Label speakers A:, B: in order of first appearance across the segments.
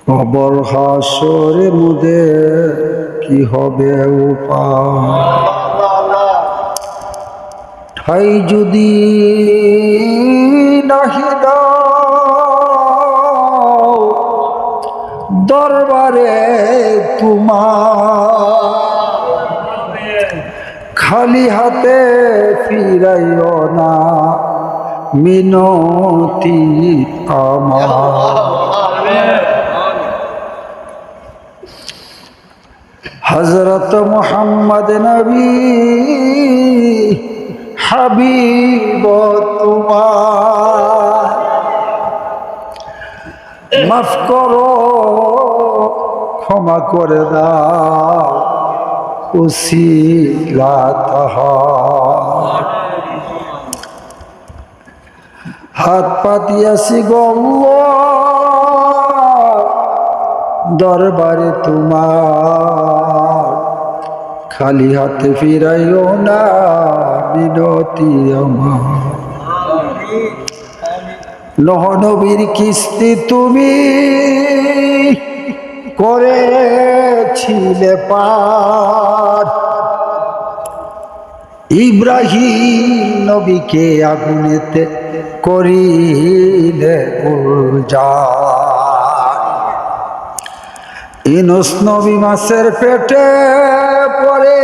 A: কবর হাসরের মধ্যে কি হবে উপায়? ঠাই যদি নাহি দাও দরবারে তোমার, খালি হাতে ফিরাইও না মিনতি আমার। হযরত মুহাম্মদ নবী হাবিব তোমার, মাফ করো ক্ষমা করে দাও উসিলা তাহার। হাত পাতিয়াছি গো দরবারে তোমার, খালি হাতে ফিরাইও না মিনতি আমার। নহ নবীর কিস্তি তুমি করেছিলে পার, ইব্রাহিম নবীকে আগুনেতে করিলে গুলজার। ইউনূস নবী মাছের পেটে পড়ে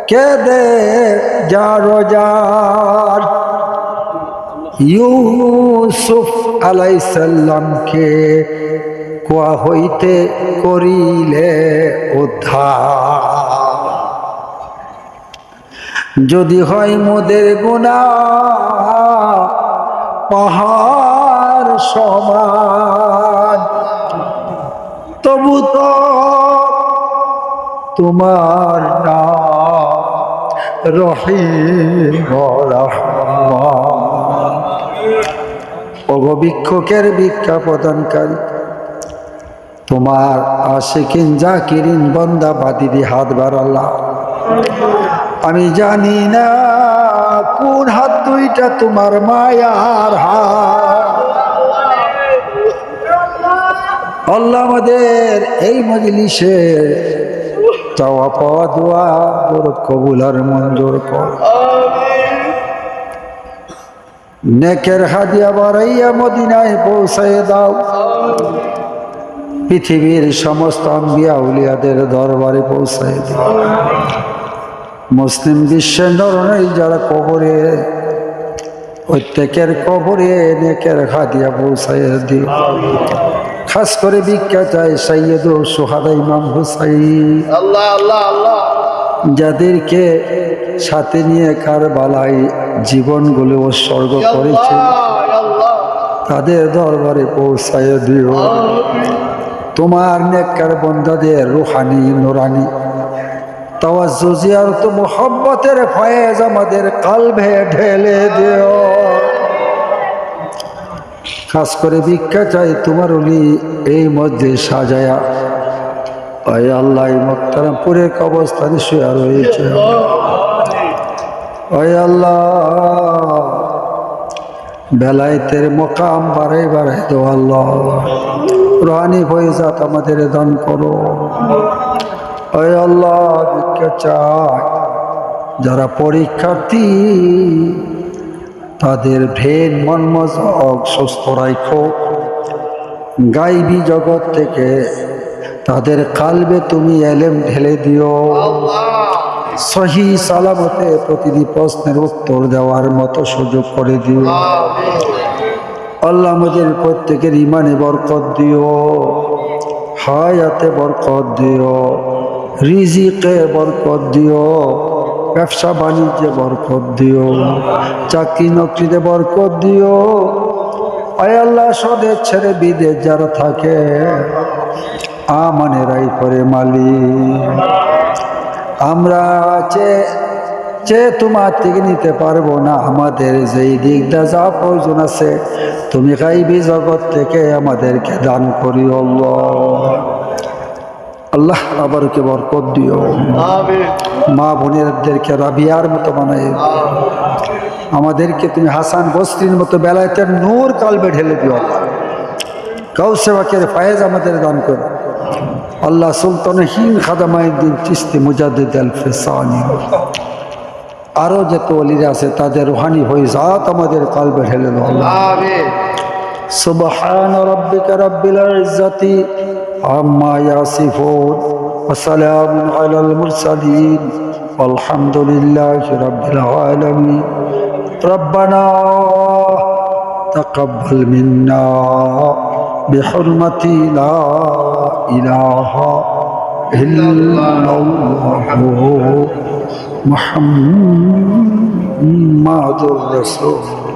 A: কেঁদে জারো জার, ইউসুফ আলাইহিস সালামকে কুয়া হইতে করিলে উদ্ধার। যদি হয় মোদের গুনাহ পাহাড় সমান, তবু তো তোমার নাম রহিম রহমান। ওগো ভিক্ষুকের ভিক্ষা প্রদানকারী, তোমার আশিকিন জাকিরিন বন্দা বাদিদি হাত বাড়াল্লাহ। আমি জানি না কোন হাত দুইটা তোমার মায়ার হাত। আল্লাহ আমাদের এই মজলিসে চাওয়া পাওয়া দোয়া কবুল আর মঞ্জুর কর। নেকের হাদিয়া বাড়াইয়া মদিনায় পৌঁছায় দাও। পৃথিবীর সমস্ত আম্বিয়া উলিয়াদের দরবারে পৌঁছায় দাও। মুসলিম বিশ্বের নরনারী যারা কবরে, প্রত্যেকের কবরে নেকের হাদিয়া পৌঁছায় দিও। খাস করে ভিক্ষা চাই সাইয়্যিদুল শুহাদা ইমাম হুসাইন, যাদেরকে সাথে নিয়ে কারবালায় জীবনগুলো উৎসর্গ করেছে, তাদের দরবারে পৌঁছায় দিও। তোমার নেককার বান্দাদের রূহানি নুরানি তাওয়াজ্জু জিয়ারত মুহাব্বতের ফয়েজ আমাদের কলবে ঢেলে দিও। খাস করে ভিক্ষা চাই তোমার ওলি এই মধ্যে সাজায়া, আয় আল্লাহ মুক্তারামপুরের কবরস্থানে শুয়ে রয়েছে, আয় আল্লাহ বেলায়েতের মকাম বাড়াই বাড়াই দো আল্লাহ। রুহানি ফয়জাত আমাদের দান করো, আয় আল্লাহ ভিক্ষা চাই যারা পরীক্ষার্থী, তাদের ব্রেন মন মগজ সুস্থ রাখো। গাইবী জগৎ থেকে তাদের কালবে তুমি এলেম ঢেলে দিও। সহি সালামতে প্রতিটি প্রশ্নের উত্তর দেওয়ার মতো সুযোগ করে দিও। আল্লাহ আমাদের প্রত্যেকের ইমানে বরকত দিও, হায়াতে বরকত দিও, রিজিকে বরকত দিও, ব্যবসা বাণিজ্যে বরকত দিও, চাকরি নকরিতে বরকত দিও। আয় আল্লাহ স্বদেশ ছেড়ে বিদেশ যারা থাকে আমানেরাই করে মালিক। আমরা যে তোমার থেকে নিতে পারবো না, আমাদের যেই দিকটা যা প্রয়োজন আছে তুমি গাইবী জগৎ থেকে আমাদেরকে দান করিও আল্লাহ। আল্লাহ আবারকে বরকত দিও, মা বোনেরদেরকে রাবিয়ার মতো বানাই, আমাদেরকে তুমি হাসান বসরির মতো বেলায়েতের নূর কালবে ঢেলে দিও। গাউসে পাকের ফায়েজ আমাদের দান করো আল্লাহ সুলতানহীন খাদামাউদ্দিন চিশতি মুজাদ্দিদ আল ফিসানি আরো যত ওলিরা আছে তাদের রুহানি ফয়জাত আমাদের কলবে ঢেলে দাও
B: আমিন।
A: সুবহান রাব্বিকা রাব্বিল ইজ্জাতি আম্মা ইয়াসিফুন ওয়া সালামুন আলাল মুরসালিন আলহামদুলিল্লাহি রাব্বিল আলামিন রব্বানা তাকাব্বাল মিন্না বিহুরমাতি লা ইলাহা ইল্লাল্লাহু মুহাম্মাদুর রাসূল